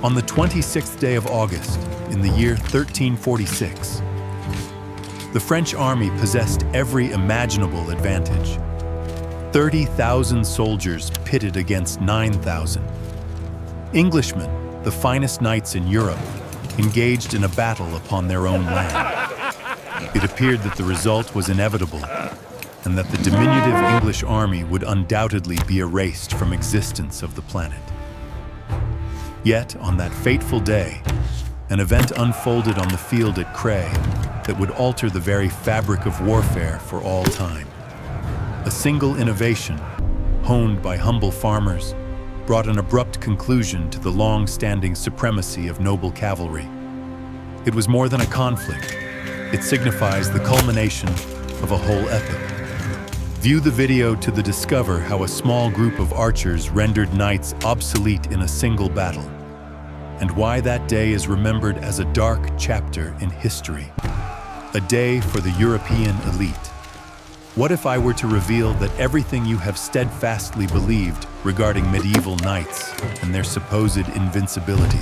On the 26th day of August, in the year 1346, the French army possessed every imaginable advantage. 30,000 soldiers pitted against 9,000. Englishmen, the finest knights in Europe, engaged in a battle upon their own land. It appeared that the result was inevitable, and that the diminutive English army would undoubtedly be erased from existence of the planet. Yet, on that fateful day, an event unfolded on the field at Cray that would alter the very fabric of warfare for all time. A single innovation, honed by humble farmers, brought an abrupt conclusion to the long-standing supremacy of noble cavalry. It was more than a conflict. It signifies the culmination of a whole epoch. View the video to discover how a small group of archers rendered knights obsolete in a single battle, and why that day is remembered as a dark chapter in history, a day for the European elite. What if I were to reveal that everything you have steadfastly believed regarding medieval knights and their supposed invincibility?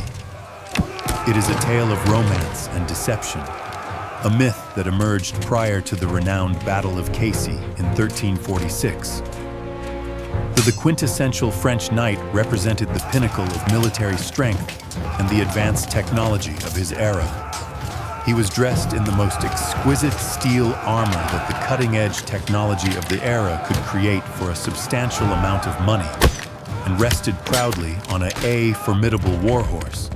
It is a tale of romance and deception, a myth that emerged prior to the renowned Battle of Crécy in 1346. The quintessential French knight represented the pinnacle of military strength and the advanced technology of his era. He was dressed in the most exquisite steel armor that the cutting-edge technology of the era could create for a substantial amount of money, and rested proudly on a formidable warhorse,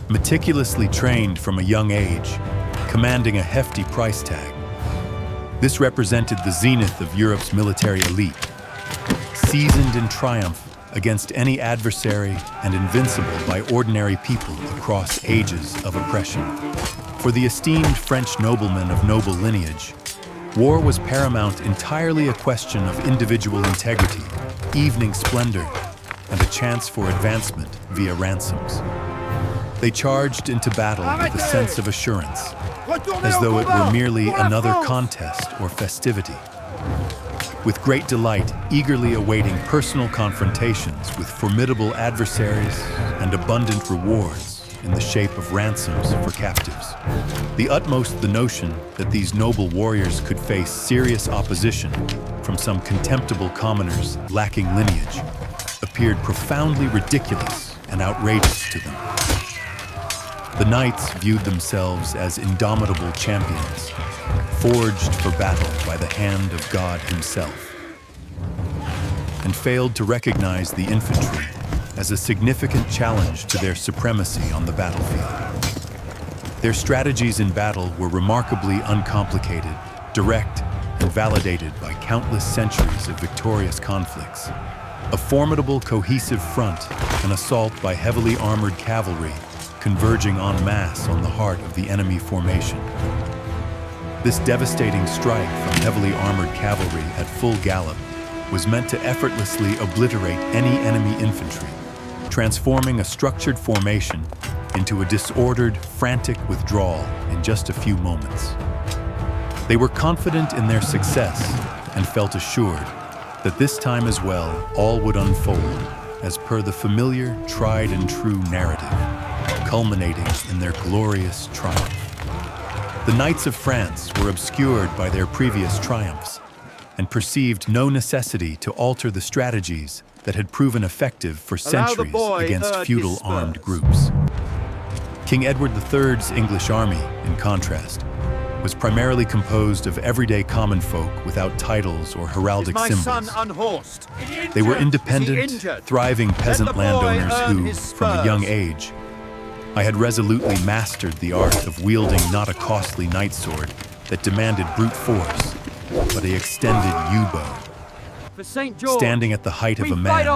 meticulously trained from a young age, commanding a hefty price tag. This represented the zenith of Europe's military elite, seasoned in triumph against any adversary and invincible by ordinary people across ages of oppression. For the esteemed French noblemen of noble lineage, war was paramount, entirely a question of individual integrity, evening splendor, and a chance for advancement via ransoms. They charged into battle with a sense of assurance, as though it were merely another contest or festivity. With great delight, eagerly awaiting personal confrontations with formidable adversaries and abundant rewards in the shape of ransoms for captives. The utmost the notion that these noble warriors could face serious opposition from some contemptible commoners lacking lineage appeared profoundly ridiculous and outrageous to them. The knights viewed themselves as indomitable champions, forged for battle by the hand of God himself, and failed to recognize the infantry as a significant challenge to their supremacy on the battlefield. Their strategies in battle were remarkably uncomplicated, direct, and validated by countless centuries of victorious conflicts. A formidable, cohesive front, an assault by heavily armored cavalry converging en masse on the heart of the enemy formation. This devastating strike from heavily armored cavalry at full gallop was meant to effortlessly obliterate any enemy infantry, transforming a structured formation into a disordered, frantic withdrawal in just a few moments. They were confident in their success and felt assured that this time as well all would unfold as per the familiar, tried and true narrative, culminating in their glorious triumph. The Knights of France were obscured by their previous triumphs and perceived no necessity to alter the strategies that had proven effective for centuries against feudal armed groups. King Edward III's English army, in contrast, was primarily composed of everyday common folk without titles or heraldic symbols. They were independent, thriving peasant landowners who, from a young age, I had resolutely mastered the art of wielding not a costly knight sword that demanded brute force, but an extended yew-bow. Standing at the height of a man,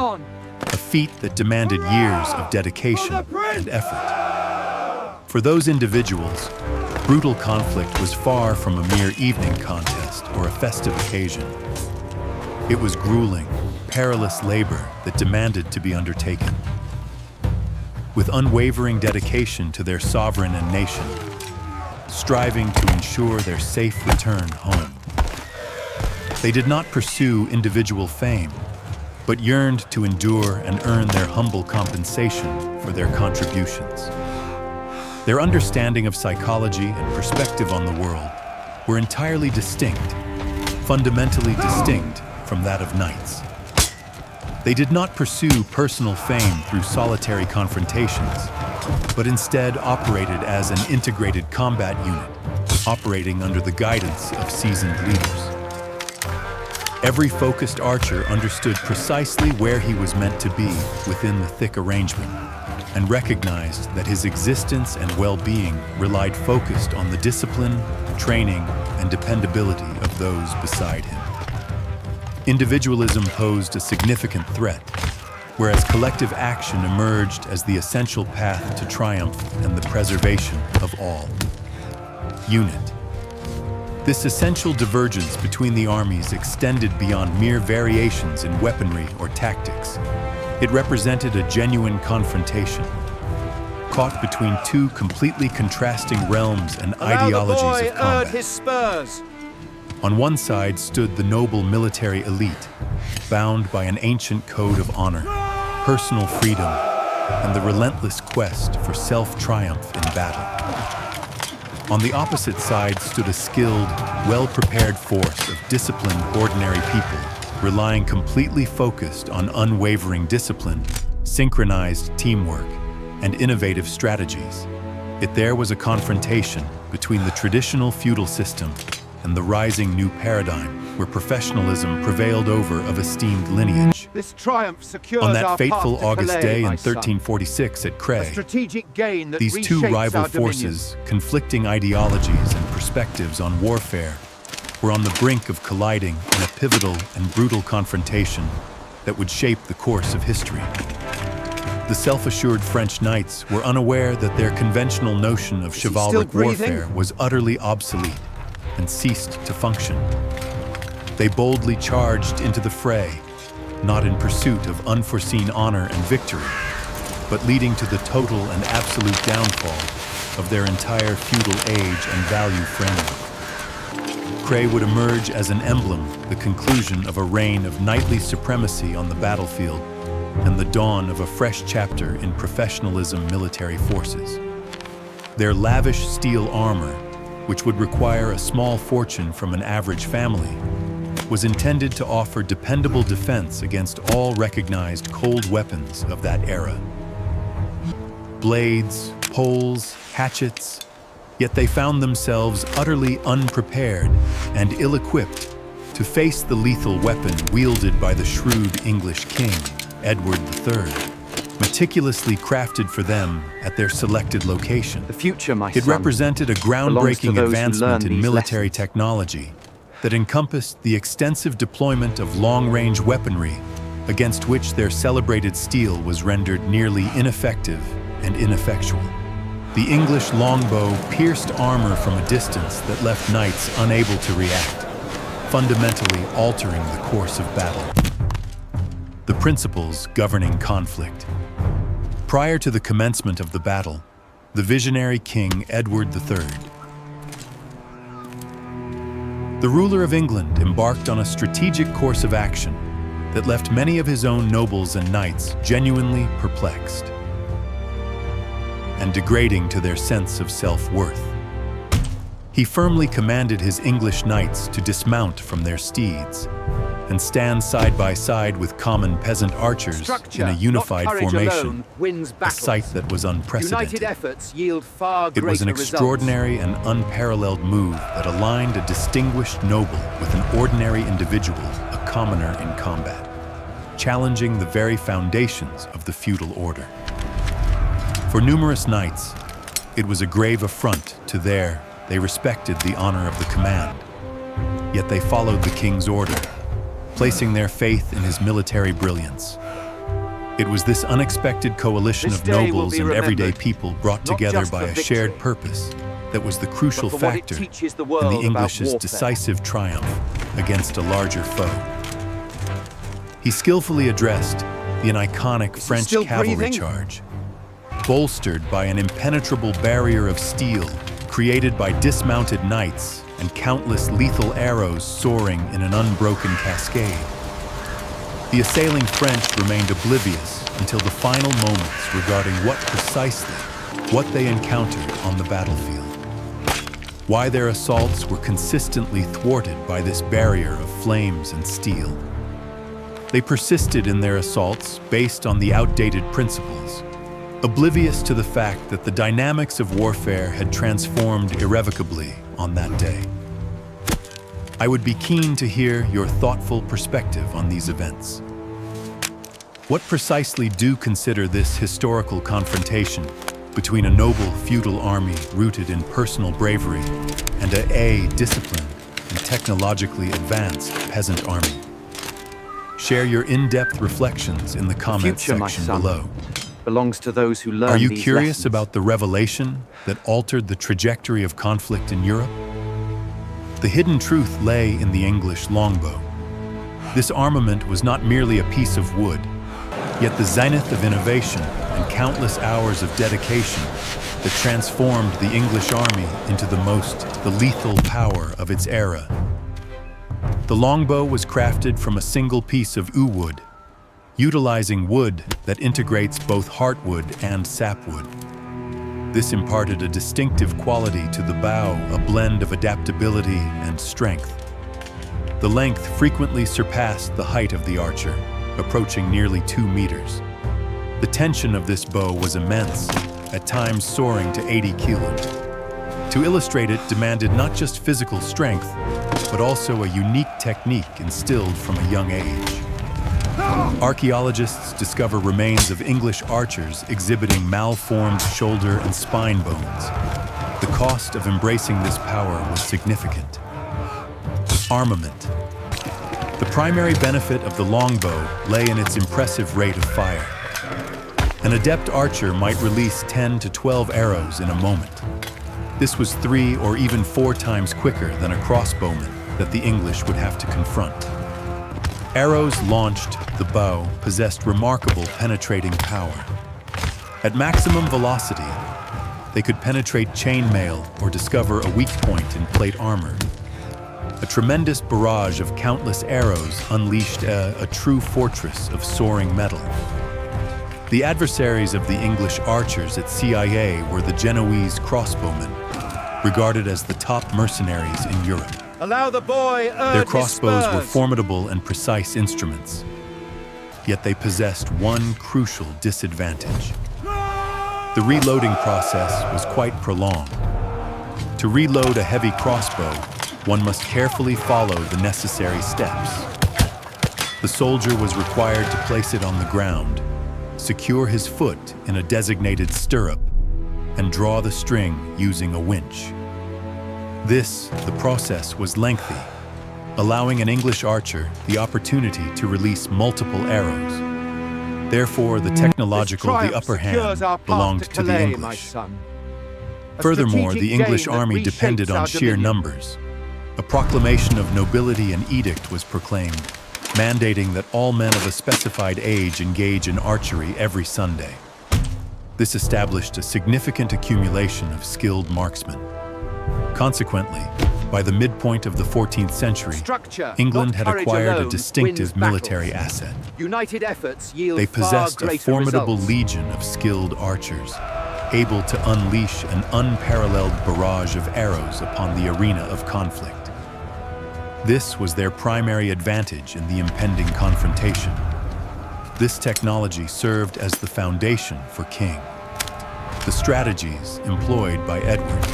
a feat that demanded years of dedication and effort. For those individuals, brutal conflict was far from a mere evening contest or a festive occasion. It was grueling, perilous labor that demanded to be undertaken. With unwavering dedication to their sovereign and nation, striving to ensure their safe return home. They did not pursue individual fame, but yearned to endure and earn their humble compensation for their contributions. Their understanding of psychology and perspective on the world were entirely distinct, fundamentally distinct from that of knights. They did not pursue personal fame through solitary confrontations, but instead operated as an integrated combat unit, operating under the guidance of seasoned leaders. Every focused archer understood precisely where he was meant to be within the thick arrangement, and recognized that his existence and well-being relied focused on the discipline, training, and dependability of those beside him. Individualism posed a significant threat, whereas collective action emerged as the essential path to triumph and the preservation of all. Unit. This essential divergence between the armies extended beyond mere variations in weaponry or tactics. It represented a genuine confrontation, caught between two completely contrasting realms and ideologies of combat. His spurs. On one side stood the noble military elite, bound by an ancient code of honor, personal freedom, and the relentless quest for self-triumph in battle. On the opposite side stood a skilled, well-prepared force of disciplined, ordinary people, relying completely focused on unwavering discipline, synchronized teamwork, and innovative strategies. Yet there was a confrontation between the traditional feudal system and the rising new paradigm where professionalism prevailed over of esteemed lineage. This triumph secures On that our fateful path to August Calais, day in my son. 1346 at A Cray, strategic gain that these two reshapes rival our dominion. forces, conflicting ideologies and perspectives on warfare, were on the brink of colliding in a pivotal and brutal confrontation that would shape the course of history. The self-assured French knights were unaware that their conventional notion of he still chivalric breathing? warfare was utterly obsolete and ceased to function. They boldly charged into the fray, not in pursuit of unforeseen honor and victory, but leading to the total and absolute downfall of their entire feudal age and value framework. Cray would emerge as an emblem, the conclusion of a reign of knightly supremacy on the battlefield and the dawn of a fresh chapter in professionalism military forces. Their lavish steel armor, which would require a small fortune from an average family, was intended to offer dependable defense against all recognized cold weapons of that era. Blades, poles, hatchets, yet they found themselves utterly unprepared and ill-equipped to face the lethal weapon wielded by the shrewd English king, Edward III, meticulously crafted for them at their selected location. The future, my It son, represented a belongs to groundbreaking those who advancement learn in these military lessons. technology that encompassed the extensive deployment of long-range weaponry against which their celebrated steel was rendered nearly ineffective and ineffectual. The English longbow pierced armor from a distance that left knights unable to react, fundamentally altering the course of battle. The principles governing conflict. Prior to the commencement of the battle, the visionary King Edward III, the ruler of England, embarked on a strategic course of action that left many of his own nobles and knights genuinely perplexed and degrading to their sense of self-worth. He firmly commanded his English knights to dismount from their steeds and stand side by side with common peasant archers Structure, in a unified not courage formation, alone, wins a battles. sight that was unprecedented. United efforts yield far It was an greater extraordinary and unparalleled move that aligned a distinguished noble with an ordinary individual, a commoner in combat, challenging the very foundations of the feudal order. For numerous knights, it was a grave affront to they respected the honor of the command, yet they followed the king's order, placing their faith in his military brilliance. It was this unexpected coalition This of day will nobles be and everyday remembered, people brought not together just by for a victory, shared purpose that was the crucial but for what it factor teaches the in world the about English's warfare. decisive triumph against a larger foe. He skillfully addressed the iconic French still cavalry breathing? charge, bolstered by an impenetrable barrier of steel created by dismounted knights and countless lethal arrows soaring in an unbroken cascade. The assailing French remained oblivious until the final moments regarding what they encountered on the battlefield. Why their assaults were consistently thwarted by this barrier of flames and steel. They persisted in their assaults based on the outdated principles, oblivious to the fact that the dynamics of warfare had transformed irrevocably on that day. I would be keen to hear your thoughtful perspective on these events. What precisely do you consider this historical confrontation between a noble feudal army rooted in personal bravery and a disciplined and technologically advanced peasant army? Share your in-depth reflections in the comments section below. Belongs to those who learn. Are you these curious lessons. about the revelation that altered the trajectory of conflict in Europe? The hidden truth lay in the English longbow. This armament was not merely a piece of wood, yet the zenith of innovation and countless hours of dedication that transformed the English army into the lethal power of its era. The longbow was crafted from a single piece of yew wood, utilizing wood that integrates both heartwood and sapwood. This imparted a distinctive quality to the bow, a blend of adaptability and strength. The length frequently surpassed the height of the archer, approaching nearly 2 meters. The tension of this bow was immense, at times soaring to 80 kilos. To illustrate it demanded not just physical strength, but also a unique technique instilled from a young age. Archaeologists discover remains of English archers exhibiting malformed shoulder and spine bones. The cost of embracing this power was significant. Armament. The primary benefit of the longbow lay in its impressive rate of fire. An adept archer might release 10 to 12 arrows in a moment. This was 3 or even 4 times quicker than a crossbowman that the English would have to confront. Arrows launched the bow possessed remarkable penetrating power. At maximum velocity, they could penetrate chainmail or discover a weak point in plate armor. A tremendous barrage of countless arrows unleashed a true fortress of soaring metal. The adversaries of the English archers at CIA were the Genoese crossbowmen, regarded as the top mercenaries in Europe. Allow the boy earn Their his crossbows were spurs. formidable and precise instruments, yet they possessed one crucial disadvantage. The reloading process was quite prolonged. To reload a heavy crossbow, one must carefully follow the necessary steps. The soldier was required to place it on the ground, secure his foot in a designated stirrup, and draw the string using a winch. The process was lengthy, allowing an English archer the opportunity to release multiple arrows. Therefore, the upper hand belonged to the English. Furthermore, the English army depended on sheer numbers. A proclamation of nobility and edict was proclaimed, mandating that all men of a specified age engage in archery every Sunday. This established a significant accumulation of skilled marksmen. Consequently, by the midpoint of the 14th century, England had acquired a distinctive military asset. United efforts yield They far possessed a greater formidable results. legion of skilled archers, able to unleash an unparalleled barrage of arrows upon the arena of conflict. This was their primary advantage in the impending confrontation. This technology served as the foundation for King. The strategies employed by Edward.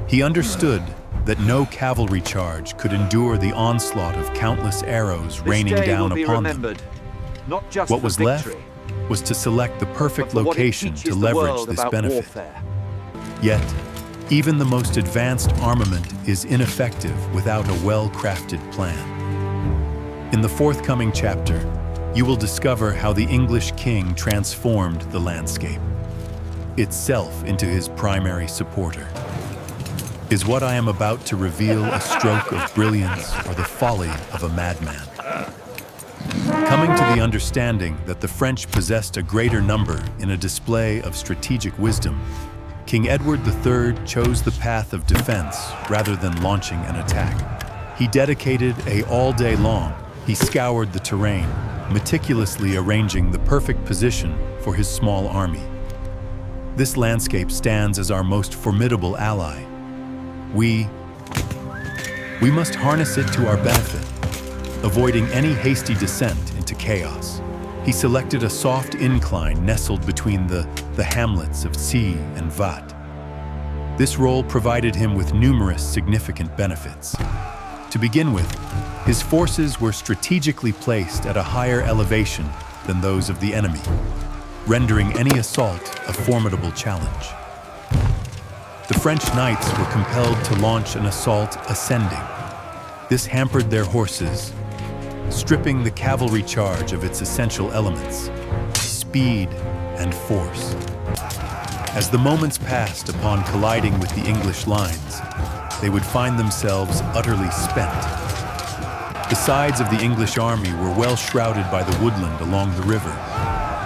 He understood that no cavalry charge could endure the onslaught of countless arrows raining down upon them. Not just What for was left victory, was to select the perfect but for what it location teaches to the leverage world this about benefit. warfare. Yet, even the most advanced armament is ineffective without a well-crafted plan. In the forthcoming chapter, you will discover how the English king transformed the landscape, itself into his primary supporter. Is what I am about to reveal a stroke of brilliance or the folly of a madman? Coming to the understanding that the French possessed a greater number in a display of strategic wisdom, King Edward III chose the path of defense rather than launching an attack. He dedicated all day long, he scoured the terrain, meticulously arranging the perfect position for his small army. This landscape stands as our most formidable ally. We must harness it to our benefit, avoiding any hasty descent into chaos. He selected a soft incline nestled between the hamlets of Tsi and Vat. This role provided him with numerous significant benefits. To begin with, his forces were strategically placed at a higher elevation than those of the enemy, rendering any assault a formidable challenge. The French knights were compelled to launch an assault ascending. This hampered their horses, stripping the cavalry charge of its essential elements, speed and force. As the moments passed upon colliding with the English lines, they would find themselves utterly spent. The sides of the English army were well shrouded by the woodland along the river.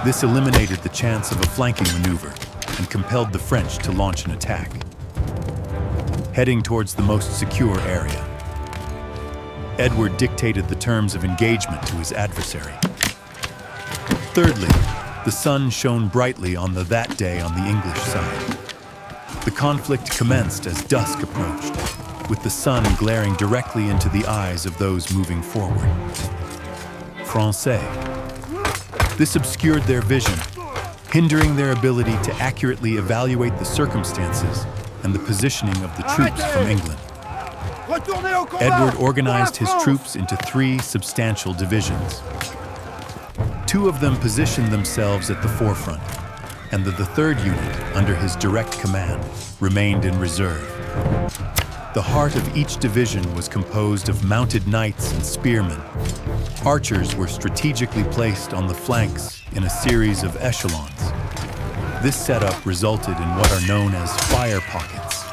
This eliminated the chance of a flanking maneuver and compelled the French to launch an attack, heading towards the most secure area. Edward dictated the terms of engagement to his adversary. Thirdly, the sun shone brightly on that day on the English side. The conflict commenced as dusk approached, with the sun glaring directly into the eyes of those moving forward. Français. This obscured their vision, hindering their ability to accurately evaluate the circumstances and the positioning of the troops from England. Edward organized his troops into 3 substantial divisions. 2 of them positioned themselves at the forefront, and the 3rd unit, under his direct command, remained in reserve. The heart of each division was composed of mounted knights and spearmen. Archers were strategically placed on the flanks in a series of echelons. This setup resulted in what are known as fire pockets.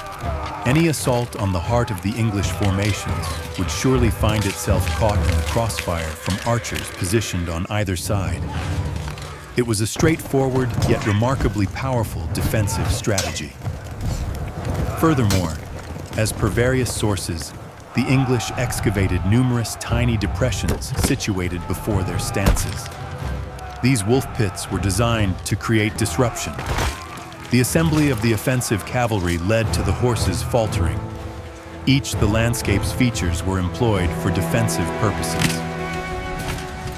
Any assault on the heart of the English formations would surely find itself caught in the crossfire from archers positioned on either side. It was a straightforward yet remarkably powerful defensive strategy. Furthermore, as per various sources, the English excavated numerous tiny depressions situated before their stances. These wolf pits were designed to create disruption. The assembly of the offensive cavalry led to the horses faltering. Each the landscape's features were employed for defensive purposes.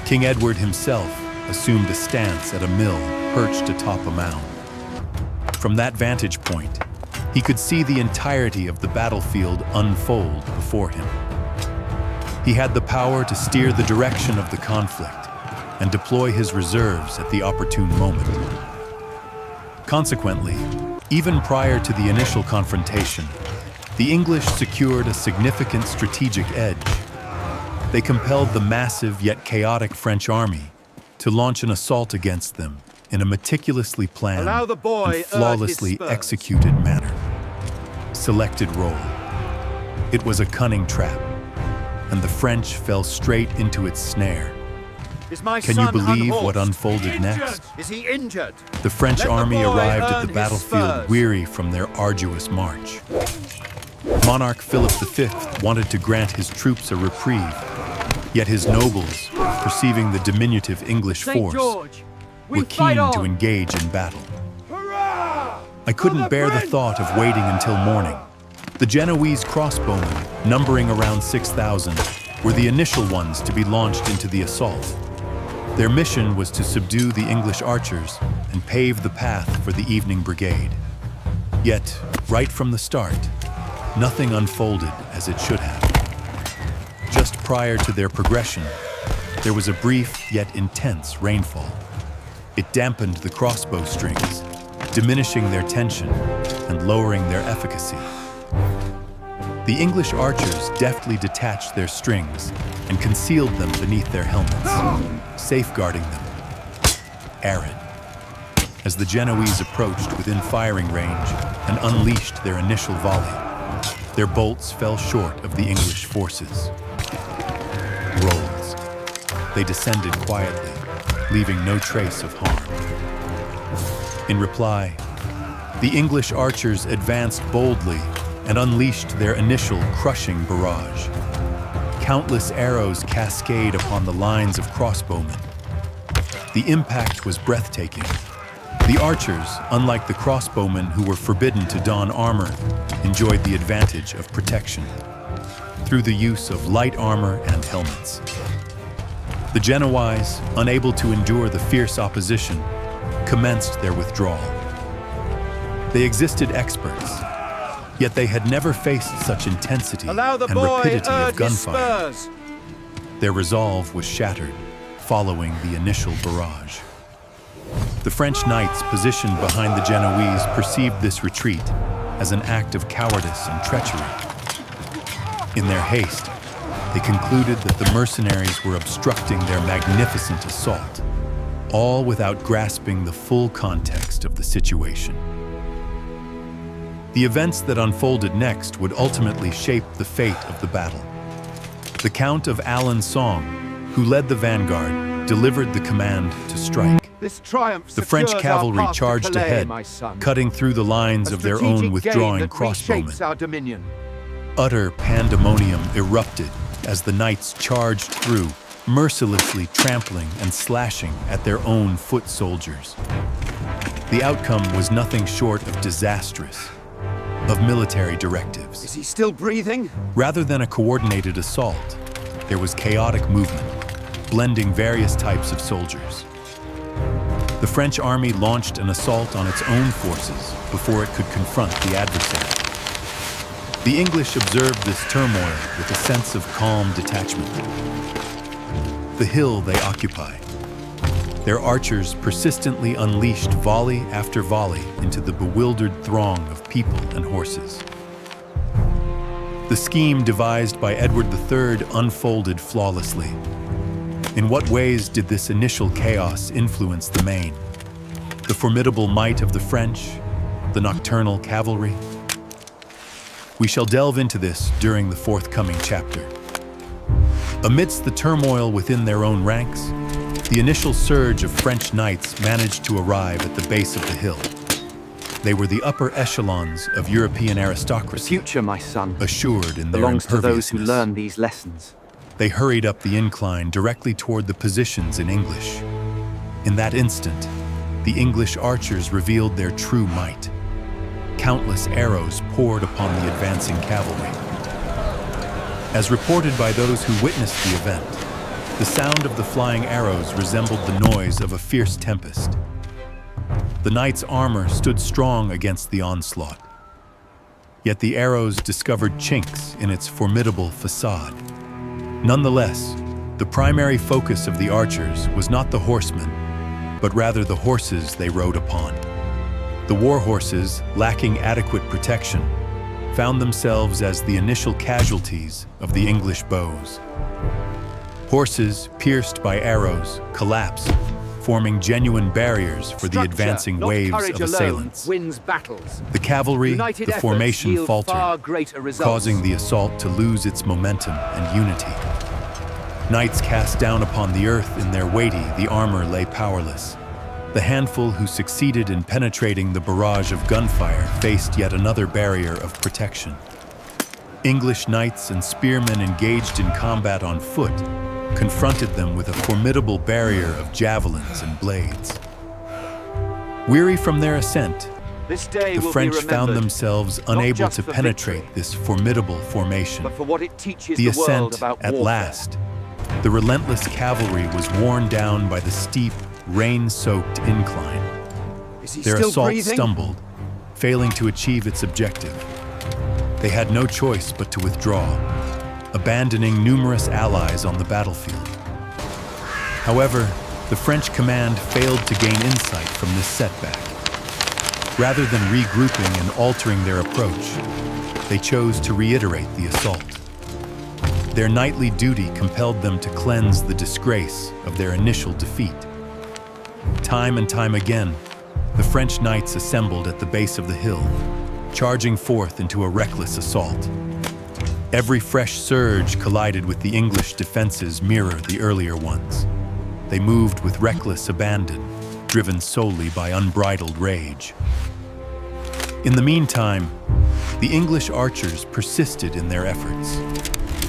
King Edward himself assumed a stance at a mill perched atop a mound. From that vantage point, he could see the entirety of the battlefield unfold before him. He had the power to steer the direction of the conflict and deploy his reserves at the opportune moment. Consequently, even prior to the initial confrontation, the English secured a significant strategic edge. They compelled the massive yet chaotic French army to launch an assault against them in a meticulously planned and flawlessly executed manner. Selected role. It was a cunning trap, and the French fell straight into its snare. Can you believe what unfolded next? Is he injured? The French army arrived at the battlefield weary from their arduous march. Monarch Philip V wanted to grant his troops a reprieve, yet his nobles, perceiving the diminutive English force, were keen to engage in battle. I couldn't bear the thought of waiting until morning. The Genoese crossbowmen, numbering around 6,000, were the initial ones to be launched into the assault. Their mission was to subdue the English archers and pave the path for the evening brigade. Yet, right from the start, nothing unfolded as it should have. Just prior to their progression, there was a brief yet intense rainfall. It dampened the crossbow strings, diminishing their tension and lowering their efficacy. The English archers deftly detached their strings and concealed them beneath their helmets, safeguarding them. Arid. As the Genoese approached within firing range and unleashed their initial volley, their bolts fell short of the English forces. Rolls. They descended quietly, leaving no trace of harm. In reply, the English archers advanced boldly and unleashed their initial crushing barrage. Countless arrows cascade upon the lines of crossbowmen, The impact was breathtaking. The archers, unlike the crossbowmen who were forbidden to don armor, enjoyed the advantage of protection through the use of light armor and helmets. The Genoese, unable to endure the fierce opposition, commenced their withdrawal. They existed experts, yet they had never faced such intensity and rapidity of gunfire. Their resolve was shattered following the initial barrage. The French knights positioned behind the Genoese perceived this retreat as an act of cowardice and treachery. In their haste, they concluded that the mercenaries were obstructing their magnificent assault, all without grasping the full context of the situation. The events that unfolded next would ultimately shape the fate of the battle. The Count of Alençon, who led the vanguard, delivered the command to strike. The French cavalry charged ahead, cutting through the lines of their own withdrawing crossbowmen. Utter pandemonium erupted as the knights charged through, mercilessly trampling and slashing at their own foot soldiers. The outcome was nothing short of disastrous, of military directives. Is he still breathing? Rather than a coordinated assault, there was chaotic movement, blending various types of soldiers. The French army launched an assault on its own forces before it could confront the adversary. The English observed this turmoil with a sense of calm detachment. The hill they occupy. Their archers persistently unleashed volley after volley into the bewildered throng of people and horses. The scheme devised by Edward III unfolded flawlessly. In what ways did this initial chaos influence the main? The formidable might of the French, the nocturnal cavalry? We shall delve into this during the forthcoming chapter. Amidst the turmoil within their own ranks, the initial surge of French knights managed to arrive at the base of the hill. They were the upper echelons of European aristocracy. The future, my son, assured in their belongs to those who imperviousness. learn these lessons. They hurried up the incline directly toward the positions in English. In that instant, the English archers revealed their true might. Countless arrows poured upon the advancing cavalry. As reported by those who witnessed the event, the sound of the flying arrows resembled the noise of a fierce tempest. The knights' armor stood strong against the onslaught. Yet the arrows discovered chinks in its formidable facade. Nonetheless, the primary focus of the archers was not the horsemen, but rather the horses they rode upon. The war horses, lacking adequate protection, found themselves as the initial casualties of the English bows. Horses, pierced by arrows, collapsed, forming genuine barriers for the advancing waves of assailants. Wins battles. The cavalry, United the formation efforts yield far faltered, greater results. causing the assault to lose its momentum and unity. Knights cast down upon the earth in their weighty, the armor lay powerless. The handful who succeeded in penetrating the barrage of gunfire faced yet another barrier of protection. English knights and spearmen engaged in combat on foot confronted them with a formidable barrier of javelins and blades. Weary from their ascent, This day the will French be found remembered, themselves unable just to for penetrate victory, this formidable formation. but for what it teaches The the world ascent, about at warfare. last, the relentless cavalry was worn down by the steep, rain-soaked incline. Is he Their still assault breathing? stumbled, failing to achieve its objective. They had no choice but to withdraw, abandoning numerous allies on the battlefield. However, the French command failed to gain insight from this setback. Rather than regrouping and altering their approach, they chose to reiterate the assault. Their knightly duty compelled them to cleanse the disgrace of their initial defeat. Time and time again, the French knights assembled at the base of the hill, charging forth into a reckless assault. Every fresh surge collided with the English defenses mirror the earlier ones. They moved with reckless abandon, driven solely by unbridled rage. In the meantime, the English archers persisted in their efforts.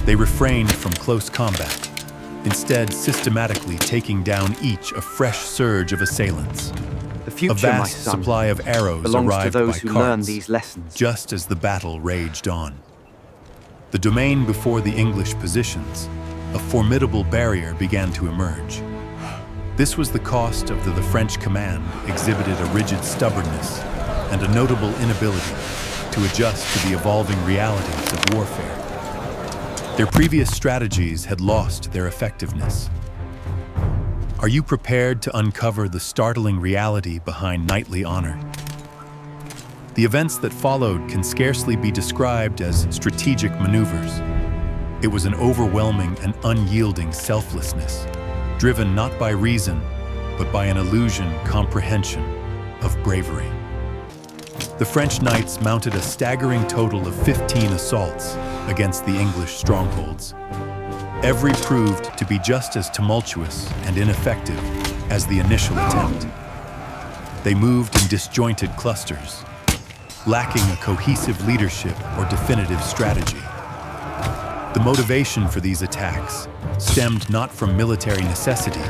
They refrained from close combat, instead systematically taking down each a fresh surge of assailants. The future, A vast my son, supply of arrows belongs to arrived those by who learn carts, these lessons. just as the battle raged on. The domain before the English positions, a formidable barrier began to emerge. This was the cost of the French command exhibited a rigid stubbornness and a notable inability to adjust to the evolving realities of warfare. Their previous strategies had lost their effectiveness. Are you prepared to uncover the startling reality behind knightly honor? The events that followed can scarcely be described as strategic maneuvers. It was an overwhelming and unyielding selflessness, driven not by reason, but by an illusion comprehension of bravery. The French knights mounted a staggering total of 15 assaults against the English strongholds. Every proved to be just as tumultuous and ineffective as the initial attempt. They moved in disjointed clusters, lacking a cohesive leadership or definitive strategy. The motivation for these attacks stemmed not from military necessity,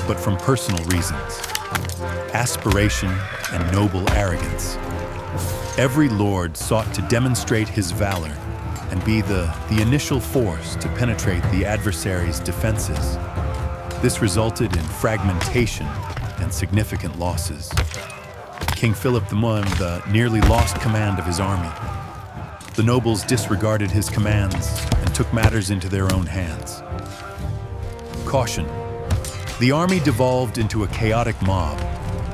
but from personal reasons, aspiration and noble arrogance. Every lord sought to demonstrate his valor and be the initial force to penetrate the adversary's defenses. This resulted in fragmentation and significant losses. King Philip I nearly lost command of his army. The nobles disregarded his commands and took matters into their own hands. Caution. The army devolved into a chaotic mob,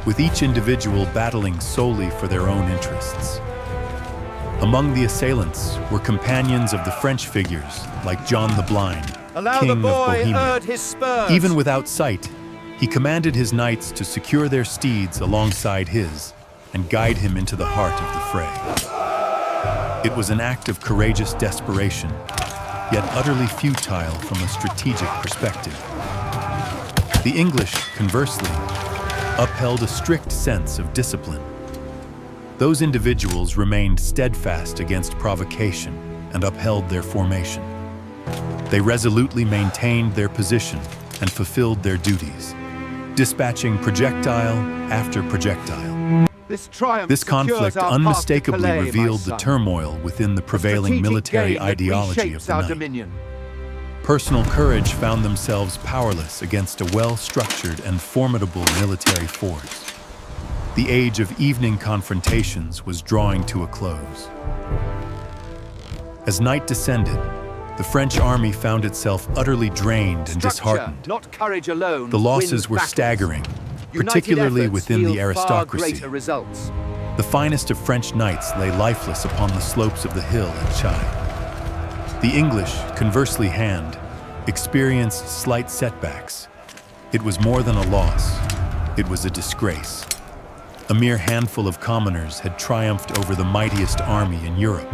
with each individual battling solely for their own interests. Among the assailants were companions of the French figures like John the Blind, King of Bohemia. Even without sight, he commanded his knights to secure their steeds alongside his and guide him into the heart of the fray. It was an act of courageous desperation, yet utterly futile from a strategic perspective. The English, conversely, upheld a strict sense of discipline. Those individuals remained steadfast against provocation and upheld their formation. They resolutely maintained their position and fulfilled their duties, dispatching projectile after projectile. This conflict unmistakably revealed the turmoil within the prevailing military ideology of the knight. Personal courage found themselves powerless against a well-structured and formidable military force. The age of evening confrontations was drawing to a close. As night descended, the French army found itself utterly drained and disheartened. Not courage alone The losses wins were battles. staggering, United particularly efforts within the yield far aristocracy. greater results. The finest of French knights lay lifeless upon the slopes of the hill at Chai. The English, conversely experienced slight setbacks. It was more than a loss, it was a disgrace. A mere handful of commoners had triumphed over the mightiest army in Europe.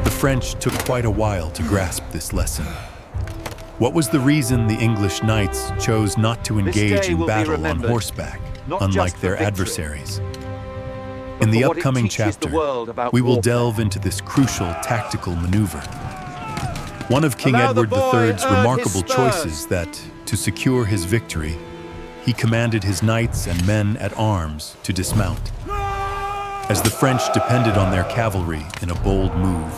The French took quite a while to grasp this lesson. What was the reason the English knights chose not to engage in battle on horseback, unlike their adversaries? In the upcoming chapter, we will delve into this crucial tactical maneuver. One of King Edward III's remarkable choices that, to secure his victory, he commanded his knights and men at arms to dismount. As the French depended on their cavalry in a bold move,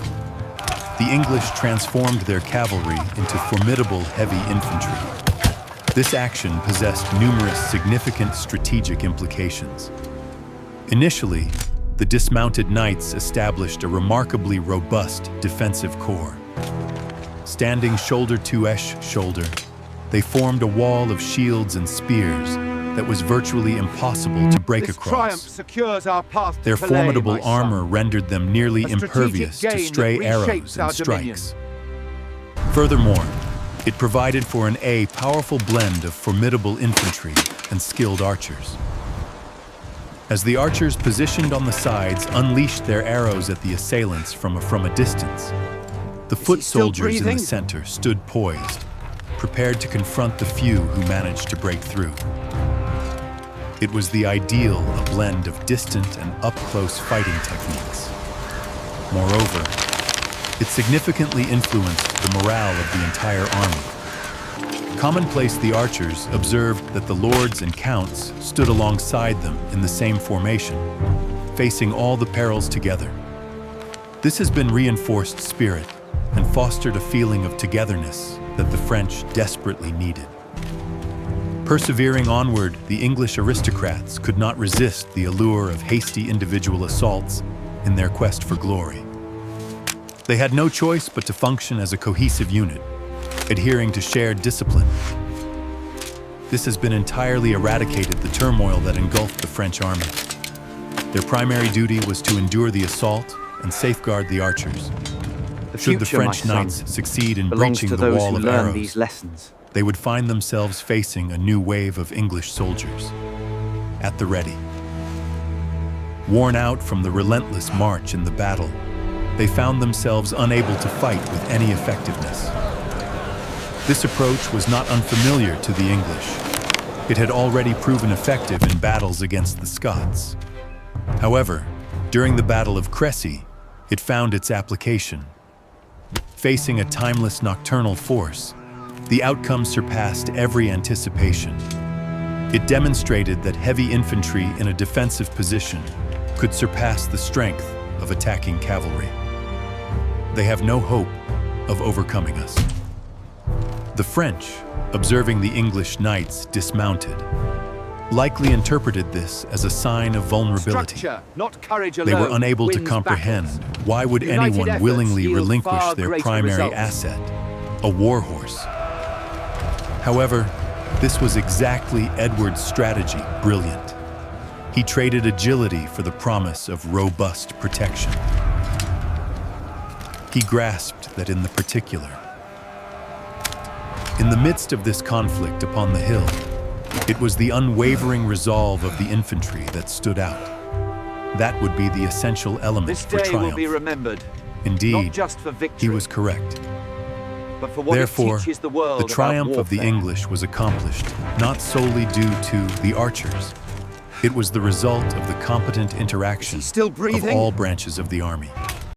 the English transformed their cavalry into formidable heavy infantry. This action possessed numerous significant strategic implications. Initially, the dismounted knights established a remarkably robust defensive corps. Standing shoulder to shoulder, they formed a wall of shields and spears that was virtually impossible to break across. Their formidable armor rendered them nearly impervious to stray arrows and strikes. Furthermore, it provided for an powerful blend of formidable infantry and skilled archers. As the archers positioned on the sides unleashed their arrows at the assailants from a distance, the foot soldiers in the center stood poised, prepared to confront the few who managed to break through. It was the ideal blend of distant and up-close fighting techniques. Moreover, it significantly influenced the morale of the entire army. Commonplace, the archers observed that the lords and counts stood alongside them in the same formation, facing all the perils together. This has been reinforced spirit and fostered a feeling of togetherness that the French desperately needed. Persevering onward, the English aristocrats could not resist the allure of hasty individual assaults in their quest for glory. They had no choice but to function as a cohesive unit, adhering to shared discipline. This has been entirely eradicated the turmoil that engulfed the French army. Their primary duty was to endure the assault and safeguard the archers. Should the French knights succeed in breaching the wall of arrows, they would find themselves facing a new wave of English soldiers, at the ready. Worn out from the relentless march in the battle, they found themselves unable to fight with any effectiveness. This approach was not unfamiliar to the English. It had already proven effective in battles against the Scots. However, during the Battle of Crécy, it found its application. Facing a timeless nocturnal force, the outcome surpassed every anticipation. It demonstrated that heavy infantry in a defensive position could surpass the strength of attacking cavalry. They have no hope of overcoming us. The French, observing the English knights dismounted, likely interpreted this as a sign of vulnerability. Structure, not courage They were alone, unable to wins comprehend battles. why would United anyone efforts willingly yield relinquish far their greater primary results. asset, a war horse. However, this was exactly Edward's strategy, brilliant. He traded agility for the promise of robust protection. He grasped that in the particular. In the midst of this conflict upon the hill, it was the unwavering resolve of the infantry that stood out. That would be the essential element This for day will triumph. be remembered, Indeed, not just for victory, he was correct. but for what Therefore, it teaches the world the about triumph of the warfare. English was accomplished not solely due to the archers. It was the result of the competent interaction Is he still of breathing? all branches of the army.